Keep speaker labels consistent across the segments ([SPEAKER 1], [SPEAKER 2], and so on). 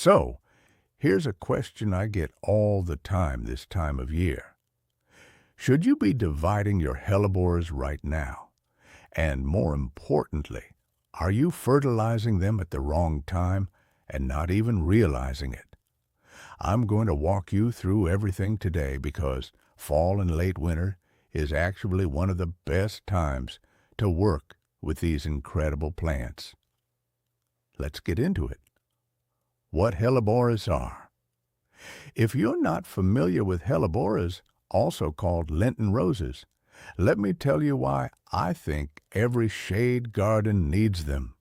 [SPEAKER 1] So, here's a question I get all the time this time of year. Should you be dividing your hellebores right now? And more importantly, are you fertilizing them at the wrong time and not even realizing it? I'm going to walk you through everything today because fall and late winter is actually one of the best times to work with these incredible plants. Let's get into it. What Hellebores are. If you're not familiar with Hellebores, also called Lenten Roses, let me tell you why I think every shade garden needs them.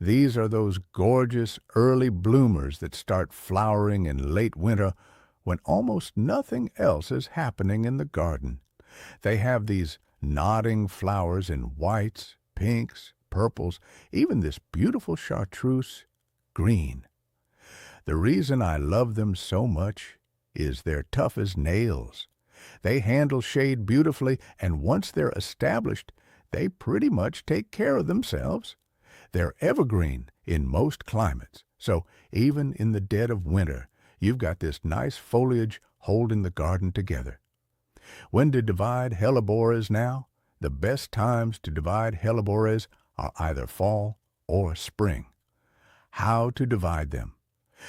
[SPEAKER 1] These are those gorgeous early bloomers that start flowering in late winter when almost nothing else is happening in the garden. They have these nodding flowers in whites, pinks, purples, even this beautiful chartreuse green. The reason I love them so much is they're tough as nails. They handle shade beautifully, and once they're established, they pretty much take care of themselves. They're evergreen in most climates, so even in the dead of winter, you've got this nice foliage holding the garden together. When to divide hellebores now? The best times to divide hellebores are either fall or spring. How to divide them?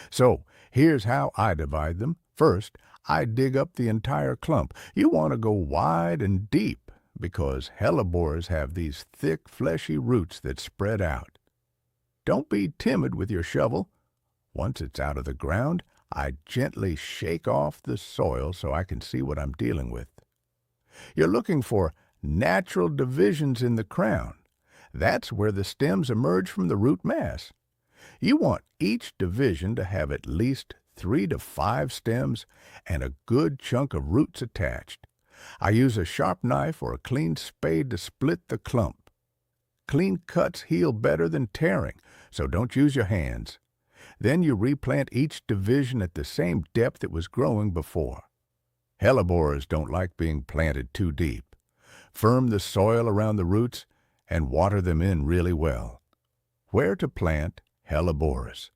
[SPEAKER 1] So, here's how I divide them. First, I dig up the entire clump. You want to go wide and deep because hellebores have these thick, fleshy roots that spread out. Don't be timid with your shovel. Once it's out of the ground, I gently shake off the soil so I can see what I'm dealing with. You're looking for natural divisions in the crown. That's where the stems emerge from the root mass. You want each division to have at least 3 to 5 stems and a good chunk of roots attached. I use a sharp knife or a clean spade to split the clump. Clean cuts heal better than tearing, so don't use your hands. Then you replant each division at the same depth it was growing before. Hellebores don't like being planted too deep. Firm the soil around the roots and water them in really well. Where to plant hellebores?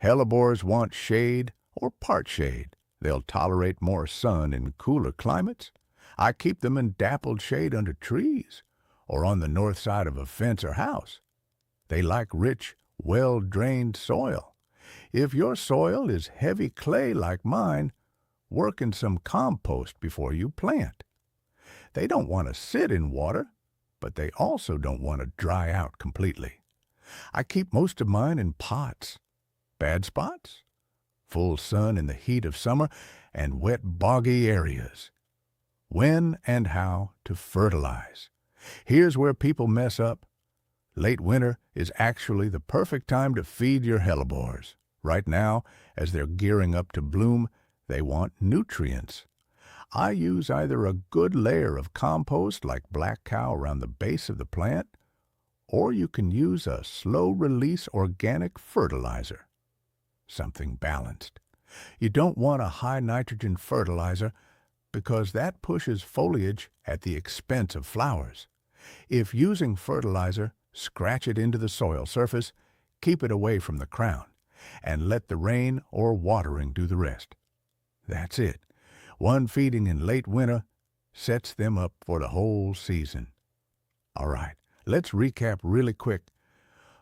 [SPEAKER 1] Hellebores want shade or part shade. They'll tolerate more sun in cooler climates. I keep them in dappled shade under trees or on the north side of a fence or house. They like rich, well-drained soil. If your soil is heavy clay like mine, work in some compost before you plant. They don't want to sit in water, but they also don't want to dry out completely. I keep most of mine in pots. Bad spots? Full sun in the heat of summer and wet, boggy areas. When and how to fertilize. Here's where people mess up. Late winter is actually the perfect time to feed your hellebores. Right now, as they're gearing up to bloom, they want nutrients. I use either a good layer of compost like black cow around the base of the plant, or you can use a slow-release organic fertilizer. Something balanced. You don't want a high-nitrogen fertilizer because that pushes foliage at the expense of flowers. If using fertilizer, scratch it into the soil surface, keep it away from the crown, and let the rain or watering do the rest. That's it. One feeding in late winter sets them up for the whole season. All right, let's recap really quick.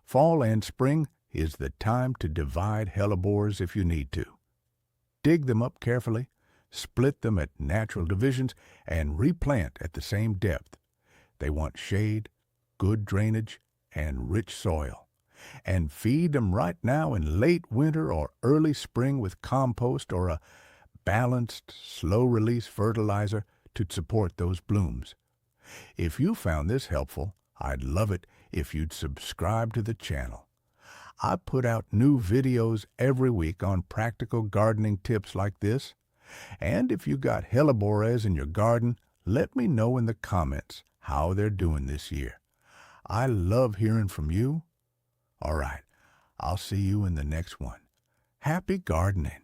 [SPEAKER 1] Fall and spring is the time to divide hellebores if you need to. Dig them up carefully, split them at natural divisions, and replant at the same depth. They want shade, good drainage, and rich soil. And feed them right now in late winter or early spring with compost or a balanced, slow-release fertilizer to support those blooms. If you found this helpful, I'd love it if you'd subscribe to the channel. I put out new videos every week on practical gardening tips like this. And if you got hellebores in your garden, let me know in the comments how they're doing this year. I love hearing from you. All right, I'll see you in the next one. Happy gardening.